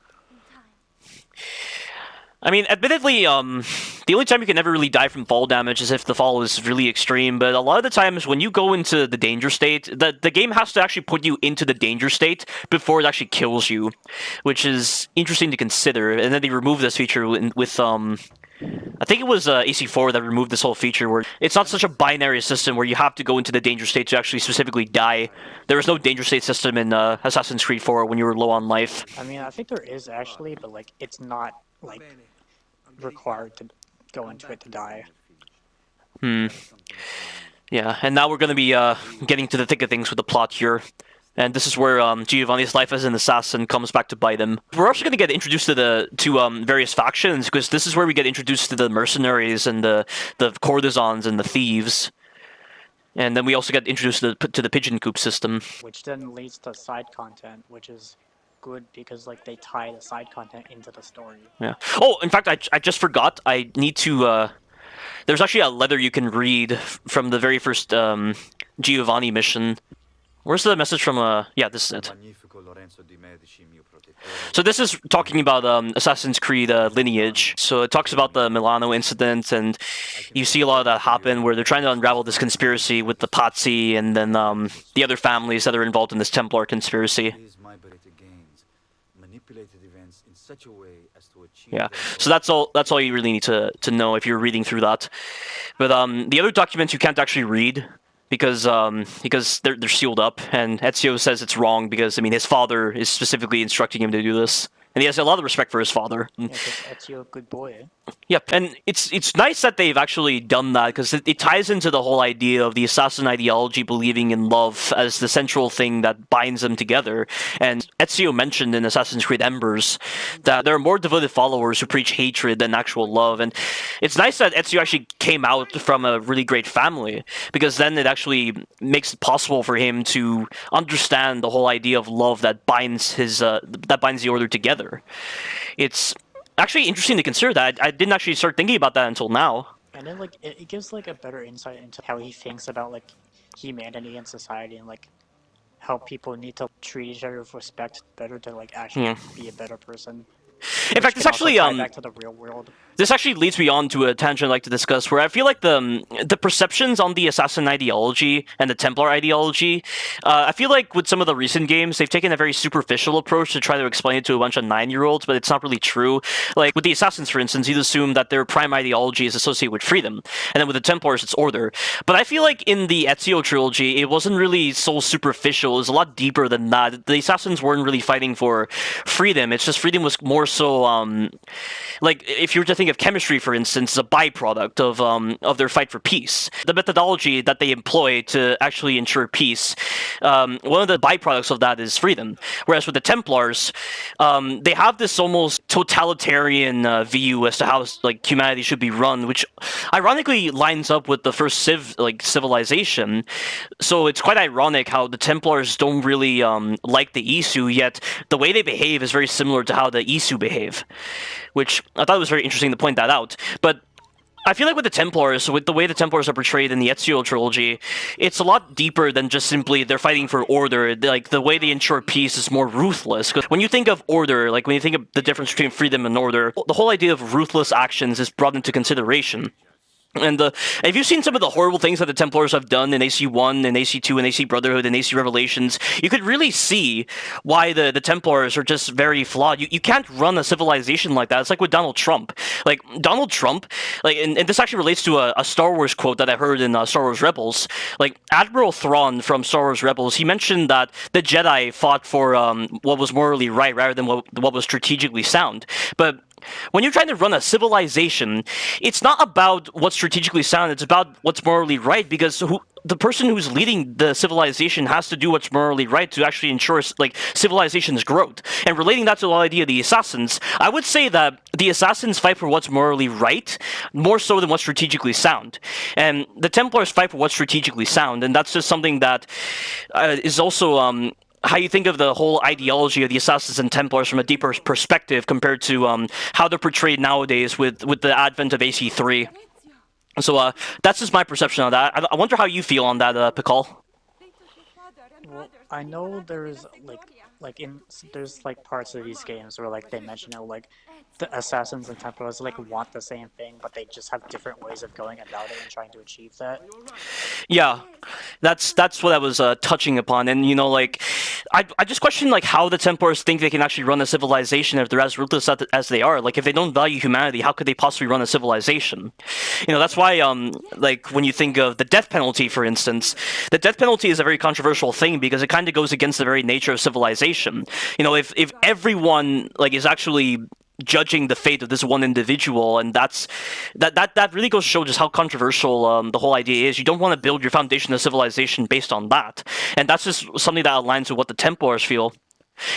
I mean, admittedly, the only time you can ever really die from fall damage is if the fall is really extreme, but a lot of the times when you go into the danger state, the game has to actually put you into the danger state before it actually kills you, which is interesting to consider. And then they removed this feature with I think it was AC4 that removed this whole feature where it's not such a binary system where you have to go into the danger state to actually specifically die. There was no danger state system in Assassin's Creed 4 when you were low on life. I mean, I think there is actually, but like it's not like required to go into it to die. Yeah, and now we're going to be getting to the thick of things with the plot here. And this is where Giovanni's life as an assassin comes back to bite him. We're also going to get introduced to the various factions, because this is where we get introduced to the mercenaries and the courtesans and the thieves. And then we also get introduced to the pigeon coop system. Which then leads to side content, which is good because like they tie the side content into the story. Yeah. Oh, in fact, I just forgot. I need to. There's actually a letter you can read from the very first Giovanni mission. Where's the message from? Yeah, this is it. So this is talking about Assassin's Creed lineage. So it talks about the Milano incident, and you see a lot of that happen where they're trying to unravel this conspiracy with the Pazzi and then the other families that are involved in this Templar conspiracy. Yeah, so that's all you really need to know if you're reading through that. But the other documents you can't actually read because they're sealed up, and Ezio says it's wrong because I mean his father is specifically instructing him to do this, and he has a lot of respect for his father. Yeah, because Ezio, a good boy. Yep, and it's nice that they've actually done that because it ties into the whole idea of the assassin ideology believing in love as the central thing that binds them together. And Ezio mentioned in Assassin's Creed Embers that there are more devoted followers who preach hatred than actual love. And it's nice that Ezio actually came out from a really great family because then it actually makes it possible for him to understand the whole idea of love that binds the order together. It's actually interesting to consider that. I didn't actually start thinking about that until now. And then like it gives like a better insight into how he thinks about like humanity and society and like how people need to treat each other with respect better to like actually be a better person. In fact, this actually back to the real world. This actually leads me on to a tangent I'd like to discuss, where I feel like the perceptions on the assassin ideology and the Templar ideology, I feel like with some of the recent games, they've taken a very superficial approach to try to explain it to a bunch of 9-year-olds, but it's not really true. Like, with the assassins, for instance, you'd assume that their prime ideology is associated with freedom, and then with the Templars, it's order. But I feel like in the Ezio trilogy, it wasn't really so superficial. It was a lot deeper than that. The assassins weren't really fighting for freedom. It's just freedom was more so, like, if you were to think of chemistry, for instance, as a byproduct of their fight for peace. The methodology that they employ to actually ensure peace, one of the byproducts of that is freedom. Whereas with the Templars, they have this almost totalitarian view as to how like humanity should be run, which ironically lines up with the first civilization. So it's quite ironic how the Templars don't really like the Isu, yet the way they behave is very similar to how the Isu behave, which I thought was very interesting to point that out. But I feel like with the Templars, with the way the Templars are portrayed in the Ezio trilogy, it's a lot deeper than just simply they're fighting for order. Like, the way they ensure peace is more ruthless. Because when you think of order, like when you think of the difference between freedom and order, the whole idea of ruthless actions is brought into consideration. And if you've seen some of the horrible things that the Templars have done in AC1 and AC2 and AC Brotherhood and AC Revelations, you could really see why the Templars are just very flawed. You can't run a civilization like that. It's like with Donald Trump. Like, Donald Trump, like, and this actually relates to a Star Wars quote that I heard in Star Wars Rebels. Like, Admiral Thrawn from Star Wars Rebels, he mentioned that the Jedi fought for what was morally right rather than what was strategically sound. But when you're trying to run a civilization, it's not about what's strategically sound, it's about what's morally right, because the person who's leading the civilization has to do what's morally right to actually ensure like civilization's growth. And relating that to the idea of the assassins, I would say that the assassins fight for what's morally right more so than what's strategically sound. And the Templars fight for what's strategically sound, and that's just something that is also how you think of the whole ideology of the Assassins and Templars from a deeper perspective compared to how they're portrayed nowadays with the advent of AC3. So that's just my perception of that. I wonder how you feel on that, Pcol. Well, I know there's like like there's like parts of these games where like they mention how like the assassins and templars like want the same thing, but they just have different ways of going about it and trying to achieve that. Yeah, that's what I was touching upon, and you know, like, I just question like how the Templars think they can actually run a civilization if they're as ruthless as they are. Like, if they don't value humanity, how could they possibly run a civilization? You know, that's why like when you think of the death penalty, for instance, the death penalty is a very controversial thing because it kind of goes against the very nature of civilization. You know, if everyone like is actually judging the fate of this one individual, and that really goes to show just how controversial the whole idea is. You don't want to build your foundation of civilization based on that, and that's just something that aligns with what the Templars feel.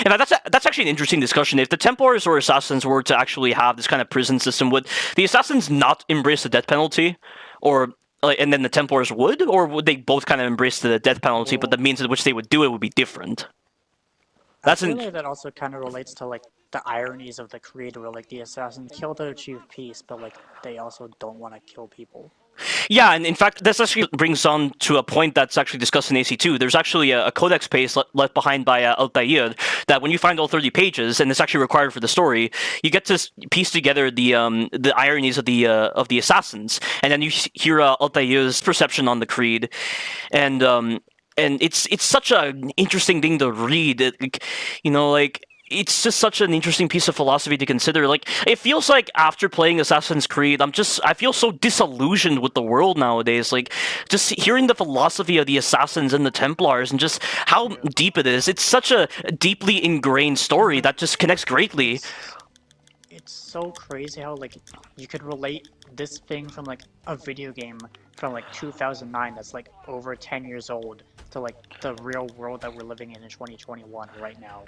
And that's actually an interesting discussion. If the Templars or Assassins were to actually have this kind of prison system, would the Assassins not embrace the death penalty, or and then the Templars would, or would they both kind of embrace the death penalty, but the means in which they would do it would be different? I feel like that also kind of relates to like the ironies of the creed, where like the assassins kill to achieve peace, but like they also don't want to kill people. Yeah, and in fact, this actually brings on to a point that's actually discussed in AC2. There's actually a codex page left behind by Altair that when you find all 30 pages, and it's actually required for the story, you get to piece together the ironies of the assassins, and then you hear Altair's perception on the creed, and it's such an interesting thing to read. You know, like, it's just such an interesting piece of philosophy to consider. Like, it feels like after playing Assassin's Creed, I feel so disillusioned with the world nowadays. Like, just hearing the philosophy of the Assassins and the Templars and just how deep it is. It's such a deeply ingrained story that just connects greatly. It's so crazy how like you could relate this thing from like a video game from like 2009 that's like over 10 years old to like the real world that we're living in 2021 right now.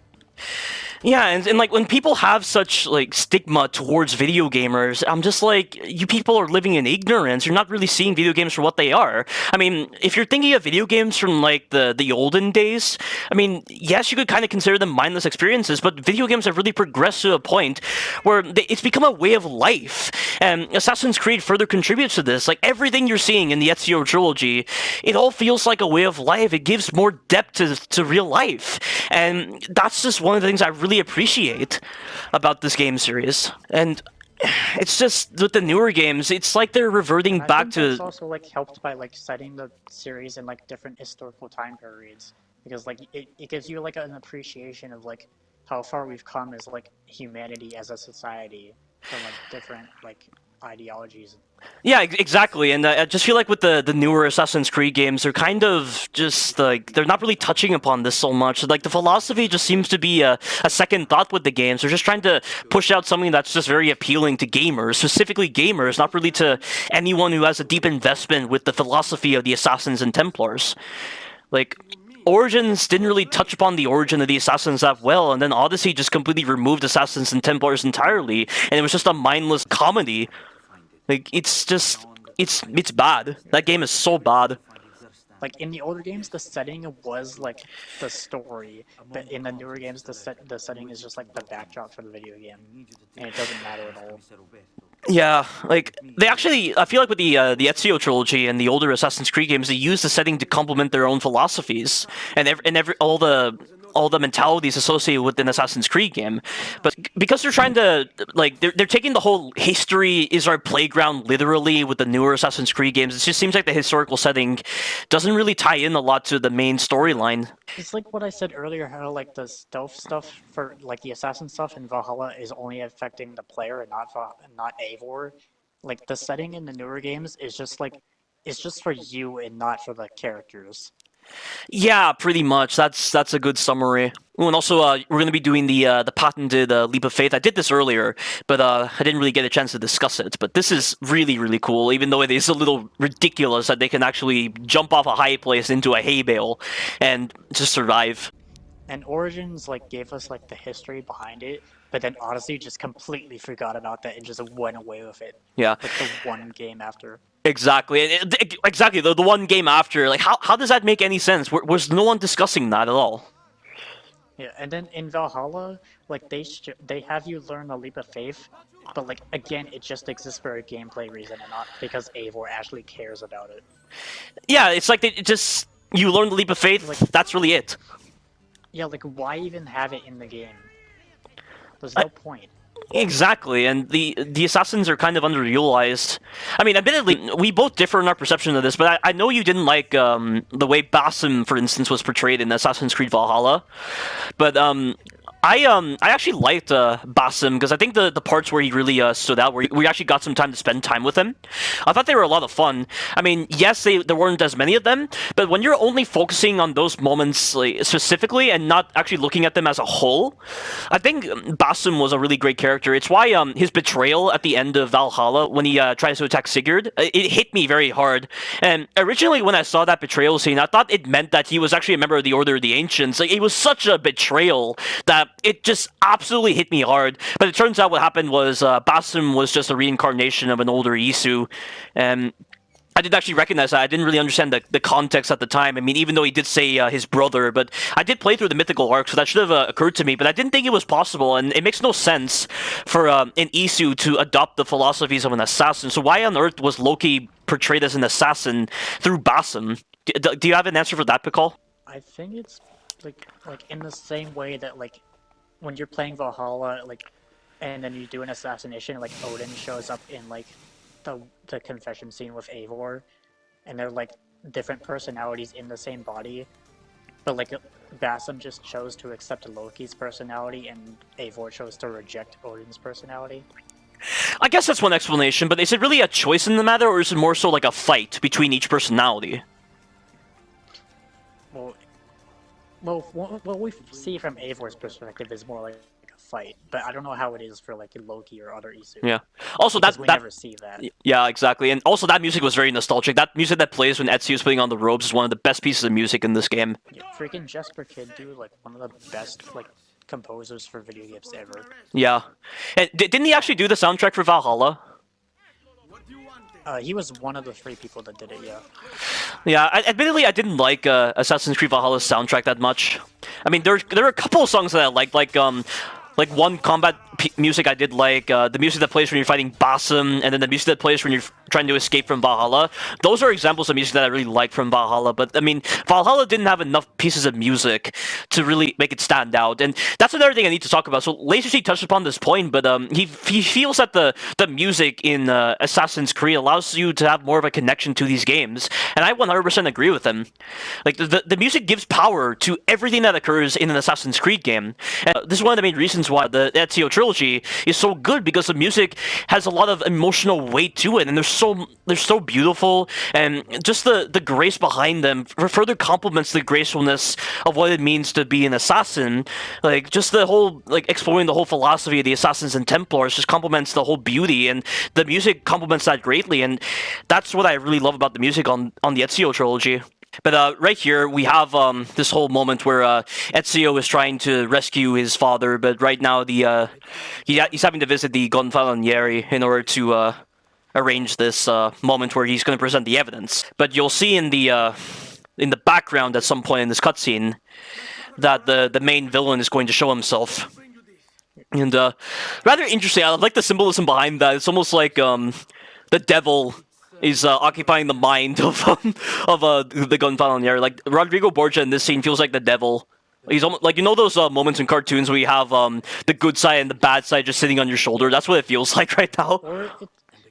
Yeah, and like when people have such like stigma towards video gamers, I'm just like, you people are living in ignorance. You're not really seeing video games for what they are. I mean, if you're thinking of video games from like the olden days, I mean, yes, you could kind of consider them mindless experiences, but video games have really progressed to a point where it's become a way of life. And Assassin's Creed further contributes to this. Like, everything you're seeing in the Ezio trilogy, it all feels like a way of life. It gives more depth to real life, and that's just one of the things I really appreciate about this game series. And it's just with the newer games, it's like they're reverting back to. It's also like helped by like setting the series in like different historical time periods, because like it gives you like an appreciation of like how far we've come as like humanity as a society from like different like ideologies. Yeah, exactly, and I just feel like with the newer Assassin's Creed games, they're kind of just like, they're not really touching upon this so much. Like, the philosophy just seems to be a second thought with the games. They're just trying to push out something that's just very appealing to gamers, specifically gamers, not really to anyone who has a deep investment with the philosophy of the Assassins and Templars. Like, Origins didn't really touch upon the origin of the Assassins that well, and then Odyssey just completely removed Assassins and Templars entirely, and it was just a mindless comedy. Like, it's just, it's bad. That game is so bad. Like, in the older games, the setting was like the story, but in the newer games, the setting is just like the backdrop for the video game, and it doesn't matter at all. Yeah, like, they actually, I feel like with the Ezio trilogy and the older Assassin's Creed games, they use the setting to complement their own philosophies and all the mentalities associated with an Assassin's Creed game. But because they're trying to, like, they're taking the whole history is our playground literally with the newer Assassin's Creed games, it just seems like the historical setting doesn't really tie in a lot to the main storyline. It's like what I said earlier, how like the stealth stuff for like the assassin stuff in Valhalla is only affecting the player and not Eivor. Like, the setting in the newer games is just like, it's just for you and not for the characters. Yeah, pretty much. That's a good summary. Oh, and also, we're going to be doing the patented leap of faith. I did this earlier, but I didn't really get a chance to discuss it. But this is really, really cool, even though it is a little ridiculous that they can actually jump off a high place into a hay bale and just survive. And Origins like gave us like the history behind it, but then Odyssey just completely forgot about that and just went away with it. Yeah. Like the one game after. Exactly. Exactly. The one game after. Like, how does that make any sense? Was no one discussing that at all? Yeah, and then in Valhalla, like they have you learn a leap of faith, but like again, it just exists for a gameplay reason and not because Eivor actually cares about it. Yeah, it's like you learn the leap of faith. Like, that's really it. Yeah, like why even have it in the game? There's no point. Exactly, and the assassins are kind of underutilized. I mean, admittedly, we both differ in our perception of this, but I know you didn't like the way Basim, for instance, was portrayed in Assassin's Creed Valhalla. But I actually liked Basim because I think the parts where he really stood out, where we actually got some time to spend time with him, I thought they were a lot of fun. I mean, yes, there weren't as many of them, but when you're only focusing on those moments like, specifically and not actually looking at them as a whole, I think Basim was a really great character. It's why his betrayal at the end of Valhalla when he tries to attack Sigurd, it hit me very hard. And originally when I saw that betrayal scene, I thought it meant that he was actually a member of the Order of the Ancients. Like, it was such a betrayal that it just absolutely hit me hard. But it turns out what happened was Basim was just a reincarnation of an older Isu. And I did actually recognize that. I didn't really understand the context at the time. I mean, even though he did say his brother, but I did play through the mythical arc, so that should have occurred to me, but I didn't think it was possible, and it makes no sense for an Isu to adopt the philosophies of an assassin. So why on earth was Loki portrayed as an assassin through Basim? Do you have an answer for that, Pcol? I think it's like in the same way that like when you're playing Valhalla, like, and then you do an assassination, like Odin shows up in like the confession scene with Eivor, and they're like different personalities in the same body, but like Basim just chose to accept Loki's personality, and Eivor chose to reject Odin's personality. I guess that's one explanation, but is it really a choice in the matter, or is it more so like a fight between each personality? Well, what we see from Eivor's perspective is more like a fight, but I don't know how it is for like Loki or other Isu. Yeah. Also, we never see that. Yeah, exactly. And also, that music was very nostalgic. That music that plays when Ezio is putting on the robes is one of the best pieces of music in this game. Yeah, freaking Jesper Kid, dude, like one of the best like composers for video games ever. Yeah. And didn't he actually do the soundtrack for Valhalla? He was one of the 3 people that did it, yeah. Yeah, admittedly, I didn't like Assassin's Creed Valhalla's soundtrack that much. I mean, there are a couple of songs that I liked, like one combat music I did like, the music that plays when you're fighting Basim, and then the music that plays when you're trying to escape from Valhalla. Those are examples of music that I really like from Valhalla, but I mean, Valhalla didn't have enough pieces of music to really make it stand out, and that's another thing I need to talk about. So LaserC touched upon this point, but he feels that the music in Assassin's Creed allows you to have more of a connection to these games, and I 100% agree with him. Like, the music gives power to everything that occurs in an Assassin's Creed game, and this is one of the main reasons why the Ezio trilogy is so good, because the music has a lot of emotional weight to it, and they're so beautiful, and just the grace behind them further complements the gracefulness of what it means to be an assassin. Like, just the whole, like, exploring the whole philosophy of the Assassins and Templars just complements the whole beauty, and the music complements that greatly, and that's what I really love about the music on the Ezio trilogy. But right here, we have this whole moment where Ezio is trying to rescue his father, but right now he's having to visit the Gonfalonieri in order to arrange this moment where he's going to present the evidence. But you'll see in the background at some point in this cutscene that the main villain is going to show himself. And rather interesting, I like the symbolism behind that. It's almost like the devil is occupying the mind of the Gonfalonieri. Like, Rodrigo Borgia in this scene feels like the devil. He's almost like, you know those moments in cartoons where you have the good side and the bad side just sitting on your shoulder? That's what it feels like right now. Or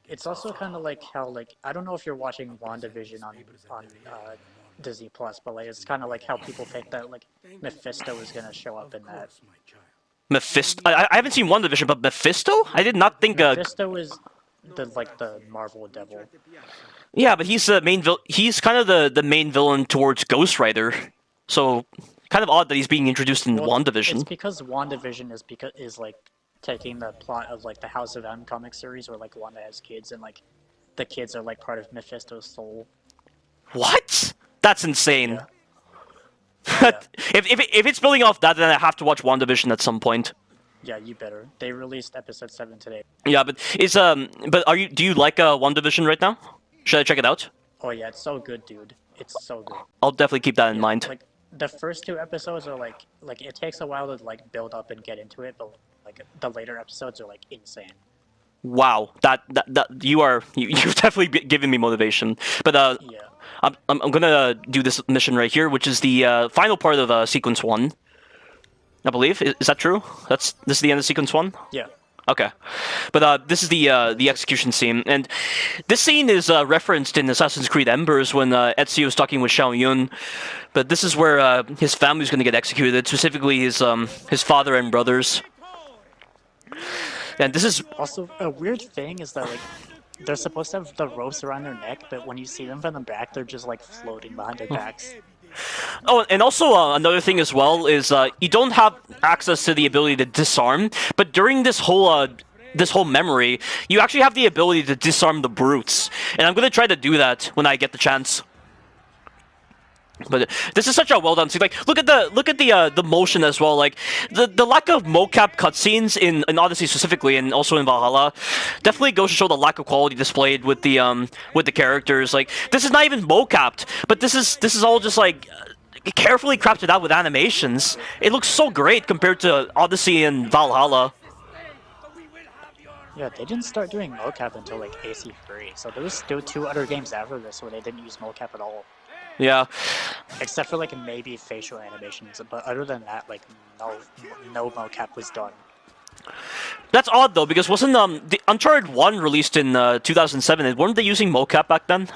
it's also kind of like how, like, I don't know if you're watching WandaVision on Disney Plus, but like it's kind of like how people think that like Mephisto is gonna show up in that. Mephisto? I haven't seen WandaVision, but Mephisto? I did not think Mephisto is the Marvel devil. Yeah, but he's the main he's kind of the main villain towards Ghost Rider. So kind of odd that he's being introduced in WandaVision. It's because WandaVision is like taking the plot of like the House of M comic series where like Wanda has kids and like the kids are like part of Mephisto's soul. What? That's insane. Yeah. If it's building off that, then I have to watch WandaVision at some point. Yeah, you better. They released episode 7 today. Yeah, but do you like WandaVision right now? Should I check it out? Oh yeah, it's so good, dude. It's so good. I'll definitely keep that in mind. Like the first 2 episodes are like it takes a while to like build up and get into it, but like the later episodes are like insane. Wow, that you've definitely given me motivation. But yeah. I'm gonna do this mission right here, which is the final part of sequence 1. I believe. Is that true? This is the end of sequence 1? Yeah. Okay, but this is the execution scene, and this scene is referenced in Assassin's Creed Embers when Ezio is talking with Xiao Yun. But this is where his family's going to get executed, specifically his father and brothers. And this is Also, a weird thing is that like they're supposed to have the ropes around their neck, but when you see them from the back, they're just like floating behind their backs. Oh, and also another thing as well is you don't have access to the ability to disarm, but during this whole memory, you actually have the ability to disarm the brutes, and I'm gonna try to do that when I get the chance. But this is such a well done scene. Like, look at the motion as well. Like the lack of mocap cutscenes in Odyssey specifically, and also in Valhalla, definitely goes to show the lack of quality displayed with the characters. Like, this is not even mocapped, but this is all just like carefully crafted out with animations. It looks so great compared to Odyssey and Valhalla. Yeah, they didn't start doing mocap until like AC3, so there was still 2 other games after this where they didn't use mocap at all. Yeah. Except for like maybe facial animations, but other than that, like no mocap was done. That's odd though, because wasn't the Uncharted 1 released in 2007? And weren't they using mocap back then?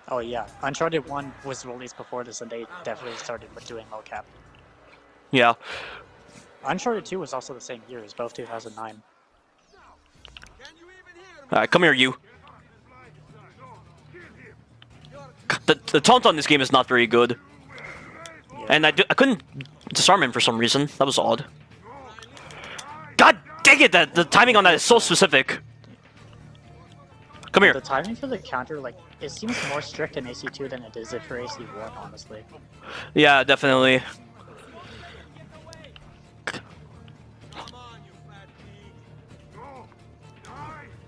Oh yeah, Uncharted 1 was released before this, and they definitely started with doing mocap. Yeah. Uncharted 2 was also the same year, as both 2009. Alright, come here, you. The taunt on this game is not very good. Yeah. And I couldn't disarm him for some reason. That was odd. God dang it! The timing on that is so specific. Come here. The timing for the counter, like, it seems more strict in AC2 than it is for AC1, honestly. Yeah, definitely.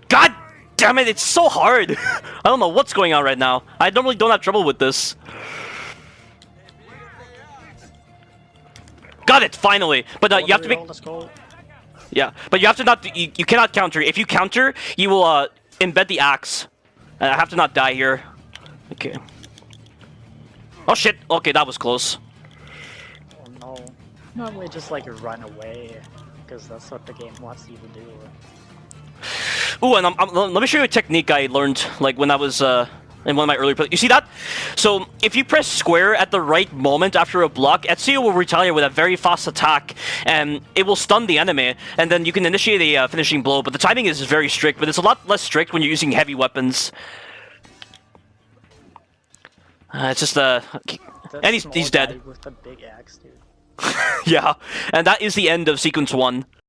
God damn it! It's so hard. I don't know what's going on right now. I normally don't have trouble with this. Got it finally. But you have to make. Yeah, but you have to not. You cannot counter. If you counter, you will embed the axe. And I have to not die here. Okay. Oh shit! Okay, that was close. Oh no. Normally just like run away, because that's what the game wants you to do. Ooh, and let me show you a technique I learned like when I was in one of my earlier plays. You see that? So if you press square at the right moment after a block, Ezio will retaliate with a very fast attack, and it will stun the enemy, and then you can initiate a finishing blow. But the timing is very strict, but it's a lot less strict when you're using heavy weapons. It's just and he's dead. With the big axe, dude. Yeah, and that is the end of sequence 1.